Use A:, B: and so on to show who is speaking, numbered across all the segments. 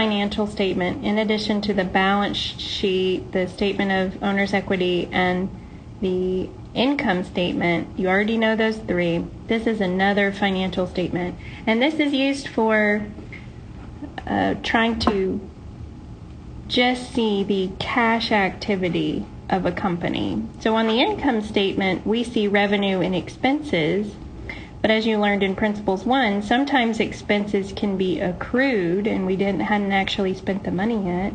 A: financial statement, in addition to the balance sheet, the statement of owner's equity, and the income statement, you already know those three. This is another financial statement. And this is used for trying to just see the cash activity of a company. So on the income statement, we see revenue and expenses. But as you learned in Principles 1, sometimes expenses can be accrued and we hadn't actually spent the money yet.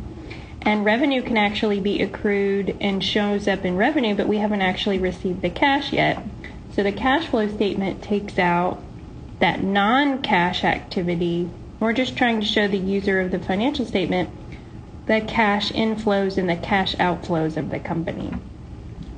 A: And revenue can actually be accrued and shows up in revenue, but we haven't actually received the cash yet. So the cash flow statement takes out that non-cash activity. We're just trying to show the user of the financial statement the cash inflows and the cash outflows of the company.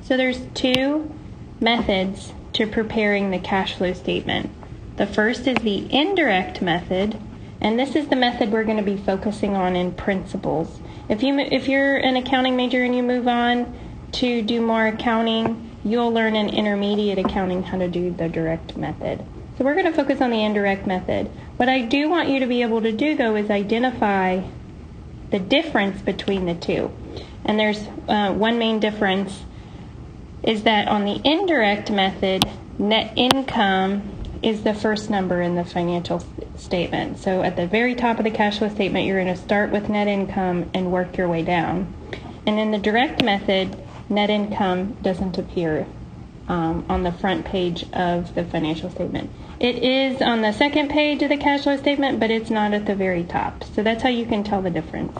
A: So there's two methods to preparing the cash flow statement. The first is the indirect method, and this is the method we're going to be focusing on in Principles. If you're an accounting major and you move on to do more accounting, you'll learn in intermediate accounting how to do the direct method. So we're going to focus on the indirect method. What I do want you to be able to do, though, is identify the difference between the two. And there's one main difference is that on the indirect method, net income is the first number in the financial statement. So at the very top of the cash flow statement, you're going to start with net income and work your way down. And in the direct method, net income doesn't appear on the front page of the financial statement. It is on the second page of the cash flow statement, but it's not at the very top. So that's how you can tell the difference.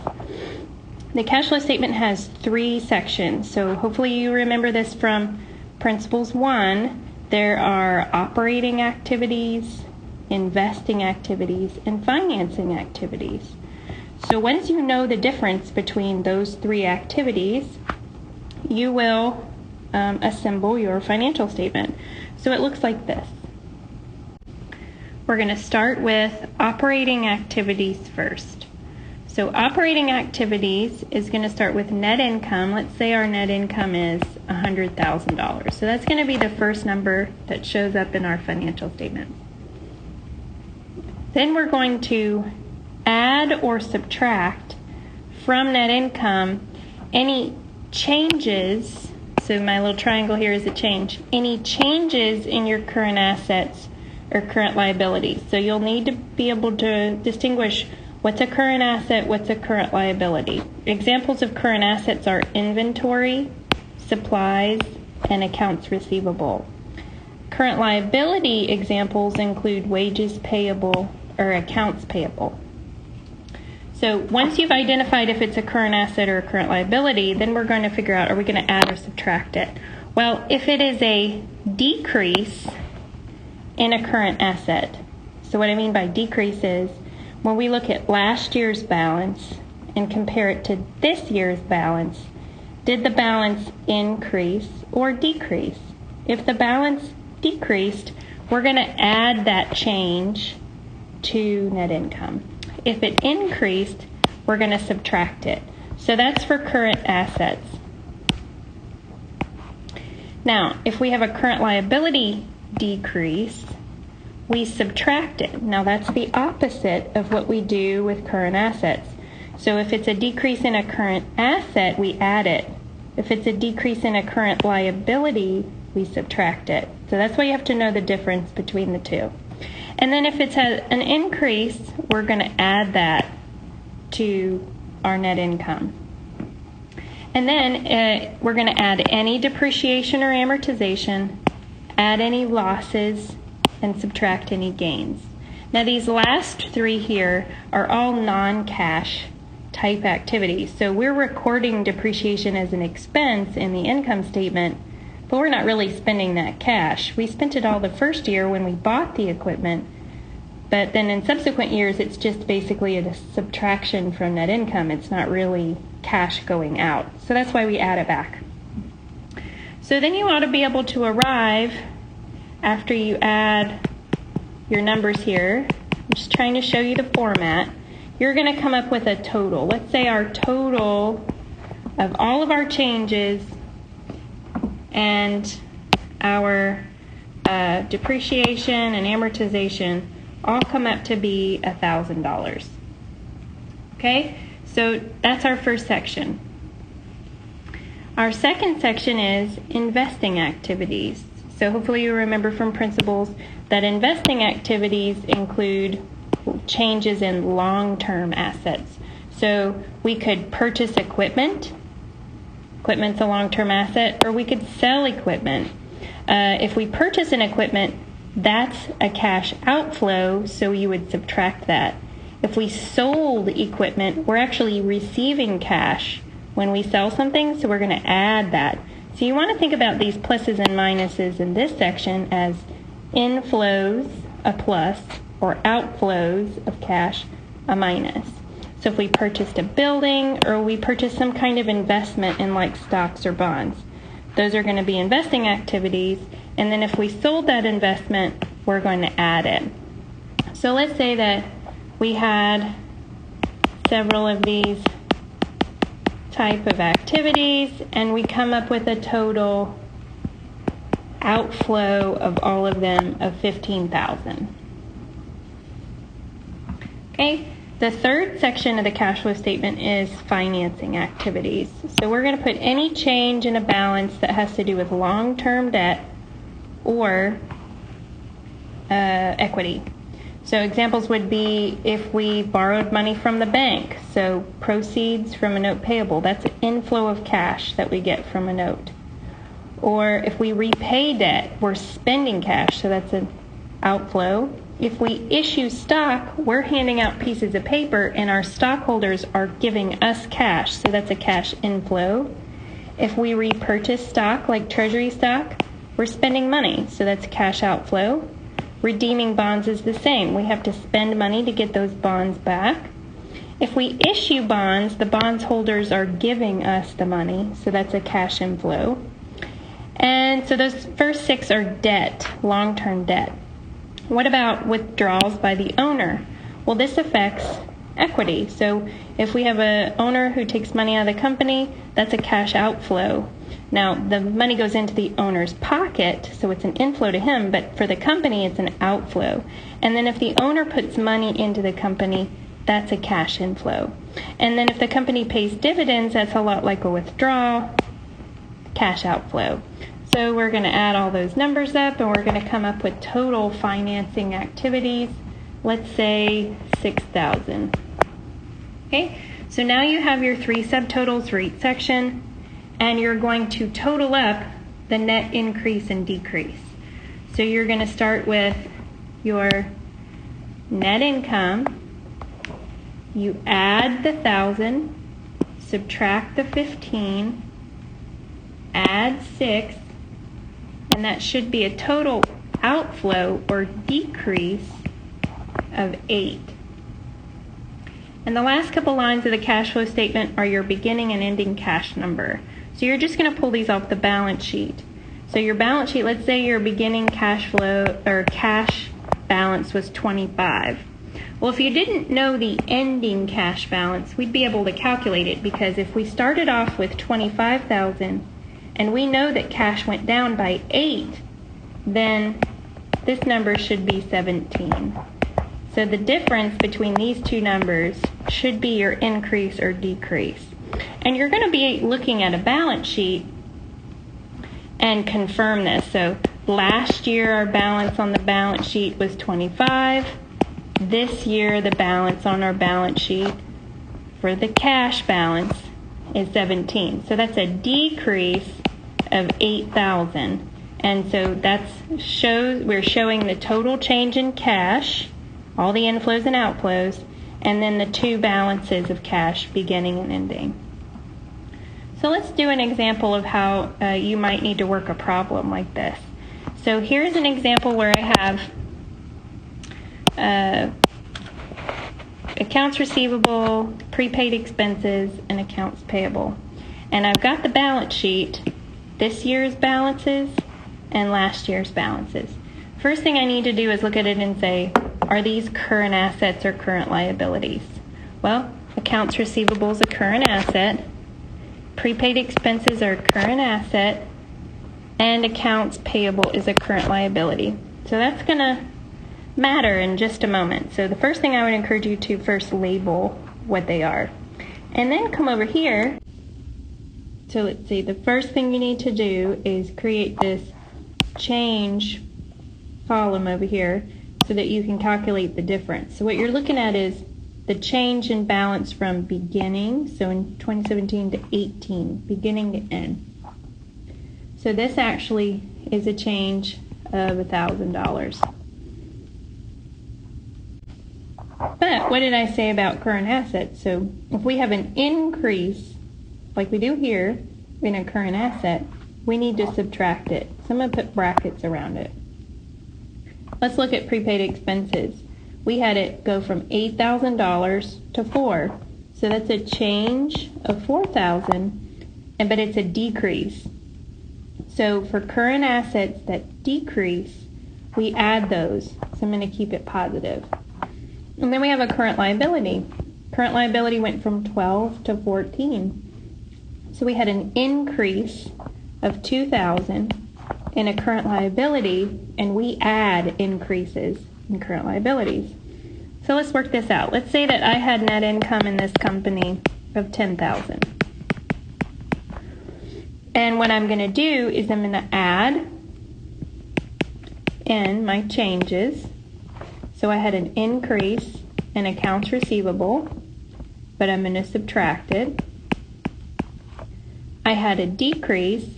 A: The cash flow statement has three sections. So hopefully you remember this from Principles 1. There are operating activities, investing activities, and financing activities. So once you know the difference between those three activities, you will assemble your financial statement. So it looks like this. We're going to start with operating activities first. So operating activities is going to start with net income. Let's say our net income is $100,000. So that's going to be the first number that shows up in our financial statement. Then we're going to add or subtract from net income any changes. So my little triangle here is a change. Any changes in your current assets or current liabilities. So you'll need to be able to distinguish what's a current asset, what's a current liability. Examples of current assets are inventory, supplies, and accounts receivable. Current liability examples include wages payable or accounts payable. So once you've identified if it's a current asset or a current liability, then we're going to figure out, are we going to add or subtract it? Well, if it is a decrease in a current asset, so what I mean by decrease is when we look at last year's balance and compare it to this year's balance, did the balance increase or decrease? If the balance decreased, we're going to add that change to net income. If it increased, we're going to subtract it. So that's for current assets. Now, if we have a current liability decrease, we subtract it. Now that's the opposite of what we do with current assets. So if it's a decrease in a current asset, we add it. If it's a decrease in a current liability, we subtract it. So that's why you have to know the difference between the two. And then if it's an increase, we're going to add that to our net income. And then we're going to add any depreciation or amortization, add any losses, and subtract any gains. Now these last three here are all non-cash type activities. So we're recording depreciation as an expense in the income statement, but we're not really spending that cash. We spent it all the first year when we bought the equipment, but then in subsequent years it's just basically a subtraction from net income. It's not really cash going out. So that's why we add it back. So then you ought to be able to arrive after you add your numbers here. I'm just trying to show you the format. You're going to come up with a total. Let's say our total of all of our changes and our depreciation and amortization all come up to be $1,000. Okay, so that's our first section. Our second section is investing activities. So hopefully you remember from principles that investing activities include changes in long-term assets. So we could purchase equipment. Equipment's a long-term asset, or we could sell equipment. If we purchase an equipment, that's a cash outflow, so you would subtract that. If we sold equipment, we're actually receiving cash when we sell something, so we're going to add that. So you want to think about these pluses and minuses in this section as inflows, a plus, or outflows of cash, a minus. So if we purchased a building or we purchased some kind of investment in like stocks or bonds, those are going to be investing activities. And then if we sold that investment, we're going to add it. So let's say that we had several of these type of activities and we come up with a total outflow of all of them of $15,000. Okay, the third section of the cash flow statement is financing activities. So we're going to put any change in a balance that has to do with long-term debt or equity. So examples would be if we borrowed money from the bank, so proceeds from a note payable, that's an inflow of cash that we get from a note. Or if we repay debt, we're spending cash, so that's an outflow. If we issue stock, we're handing out pieces of paper and our stockholders are giving us cash, so that's a cash inflow. If we repurchase stock, like treasury stock, we're spending money, so that's cash outflow. Redeeming bonds is the same. We have to spend money to get those bonds back. If we issue bonds, the bondholders are giving us the money, so that's a cash inflow. And so those first six are debt, long-term debt. What about withdrawals by the owner? Well, this affects equity. So if we have an owner who takes money out of the company, that's a cash outflow. Now, the money goes into the owner's pocket, so it's an inflow to him, but for the company, it's an outflow. And then if the owner puts money into the company, that's a cash inflow. And then if the company pays dividends, that's a lot like a withdrawal, cash outflow. So we're going to add all those numbers up, and we're going to come up with total financing activities, let's say $6,000. Okay, so now you have your three subtotals for each section, and you're going to total up the net increase and decrease. So you're going to start with your net income. You add the 1,000, subtract the 15, add 6, and that should be a total outflow or decrease of 8. And the last couple lines of the cash flow statement are your beginning and ending cash number. So you're just going to pull these off the balance sheet. So your balance sheet, let's say your beginning cash flow or cash balance was 25. Well, if you didn't know the ending cash balance, we'd be able to calculate it, because if we started off with 25,000 and we know that cash went down by 8, then this number should be 17. So the difference between these two numbers should be your increase or decrease. And you're going to be looking at a balance sheet and confirm this. So last year our balance on the balance sheet was 25. This year the balance on our balance sheet for the cash balance is 17. So that's a decrease of 8,000. And so we're showing the total change in cash, all the inflows and outflows, and then the two balances of cash, beginning and ending. So let's do an example of how you might need to work a problem like this. So here's an example where I have accounts receivable, prepaid expenses, and accounts payable. And I've got the balance sheet, this year's balances and last year's balances. First thing I need to do is look at it and say, are these current assets or current liabilities? Well, accounts receivable is a current asset, prepaid expenses are a current asset, and accounts payable is a current liability. So that's going to matter in just a moment. So the first thing I would encourage you to first label what they are. And then come over here. So let's see, the first thing you need to do is create this change column over here so that you can calculate the difference. So what you're looking at is the change in balance from beginning, so in 2017 to 18, beginning to end. So this actually is a change of $1,000. But what did I say about current assets? So if we have an increase, like we do here, in a current asset, we need to subtract it. So I'm going to put brackets around it. Let's look at prepaid expenses. We had it go from $8,000 to $4,000. So that's a change of $4,000, but it's a decrease. So for current assets that decrease, we add those. So I'm going to keep it positive. And then we have a current liability. Current liability went from 12 to 14. So we had an increase of $2,000 in a current liability, and we add increases in current liabilities. So let's work this out. Let's say that I had net income in this company of $10,000. And what I'm going to do is I'm going to add in my changes. So I had an increase in accounts receivable, but I'm going to subtract it. I had a decrease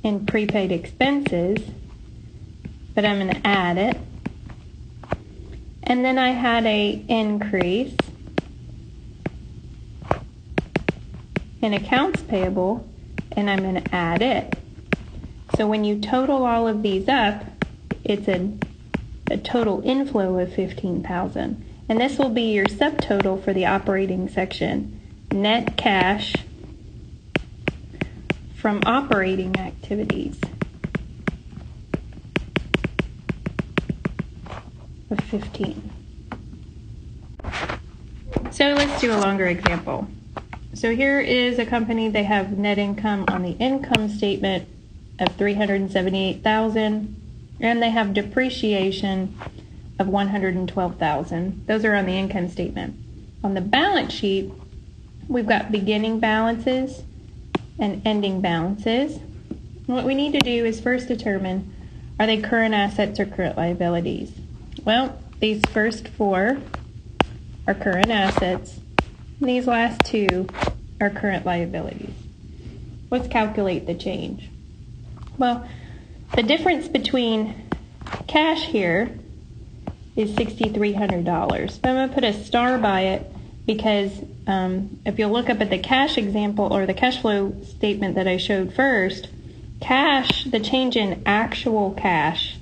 A: in prepaid expenses, but I'm going to add it. And then I had an increase in accounts payable, and I'm going to add it. So when you total all of these up, it's a total inflow of $15,000. And this will be your subtotal for the operating section. Net cash from operating activities of 15. So let's do a longer example. So here is a company, they have net income on the income statement of $378,000, and they have depreciation of $112,000. Those are on the income statement. On the balance sheet, we've got beginning balances and ending balances. What we need to do is first determine, are they current assets or current liabilities? Well, these first four are current assets, and these last two are current liabilities. Let's calculate the change. Well, the difference between cash here is $6,300. But I'm going to put a star by it because if you'll look up at the cash example or the cash flow statement that I showed first, cash, the change in actual cash,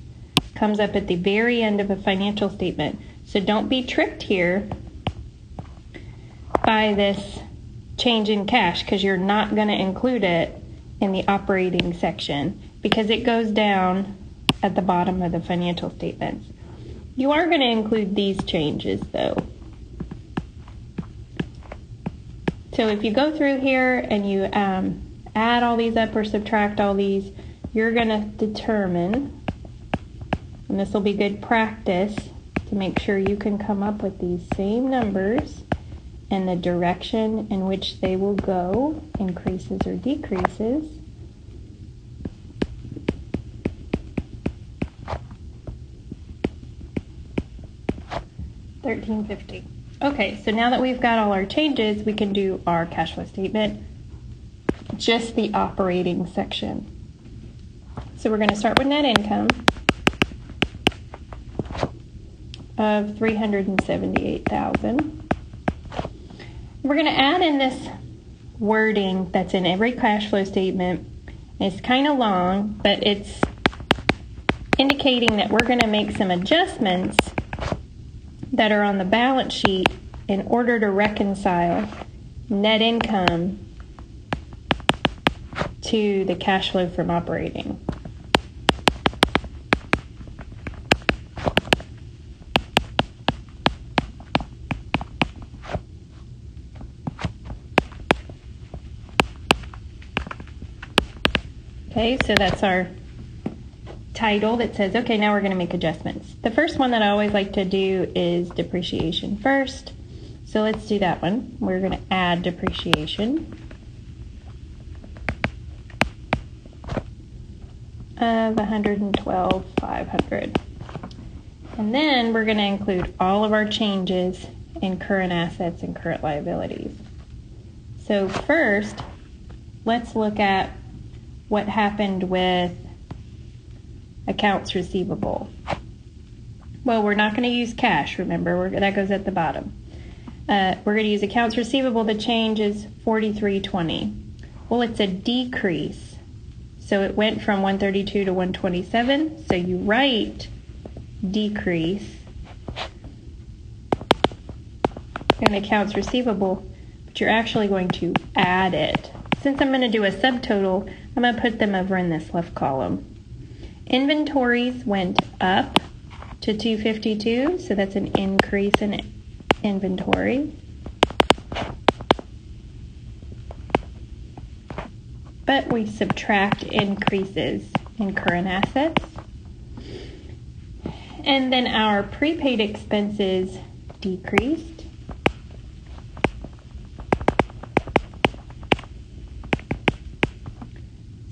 A: comes up at the very end of a financial statement. So don't be tricked here by this change in cash, because you're not going to include it in the operating section because it goes down at the bottom of the financial statements. You are going to include these changes though. So if you go through here and you add all these up or subtract all these, you're going to determine, and this will be good practice to make sure you can come up with these same numbers and the direction in which they will go, increases or decreases. $1,350. Okay, so now that we've got all our changes, we can do our cash flow statement, just the operating section. So we're going to start with net income of $378,000. We're going to add in this wording that's in every cash flow statement. It's kind of long, but it's indicating that we're going to make some adjustments that are on the balance sheet in order to reconcile net income to the cash flow from operating. Okay, so that's our title that says, okay, now we're going to make adjustments. The first one that I always like to do is depreciation first. So let's do that one. We're going to add depreciation of $112,500. And then we're going to include all of our changes in current assets and current liabilities. So first, let's look at what happened with accounts receivable. Well, we're not going to use cash, remember, that goes at the bottom. We're going to use accounts receivable. The change is $43.20. Well, it's a decrease. So it went from 132 to 127. So you write decrease in accounts receivable, but you're actually going to add it. Since I'm going to do a subtotal, I'm going to put them over in this left column. Inventories went up to 252, so that's an increase in inventory. But we subtract increases in current assets. And then our prepaid expenses decreased.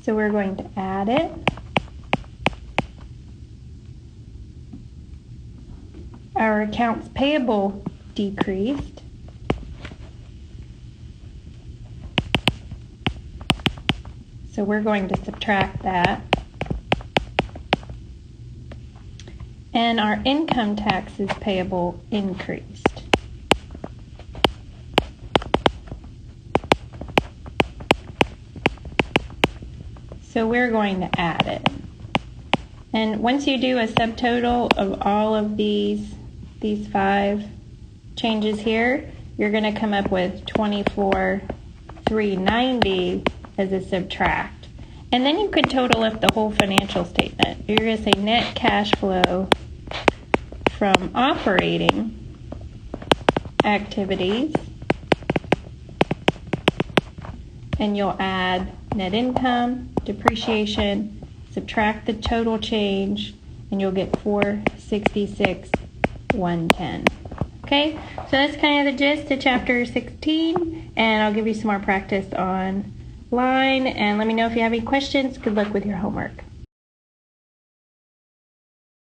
A: So we're going to add it. Our accounts payable decreased. So we're going to subtract that. And our income taxes payable increased. So we're going to add it. And once you do a subtotal of all of these 5 changes here, you're going to come up with 24,390 as a subtract. And then you could total up the whole financial statement. You're going to say net cash flow from operating activities, and you'll add net income, depreciation, subtract the total change, and you'll get 466,110. Okay, so that's kind of the gist of chapter 16, and I'll give you some more practice on line, and let me know if you have any questions. Good luck with your homework.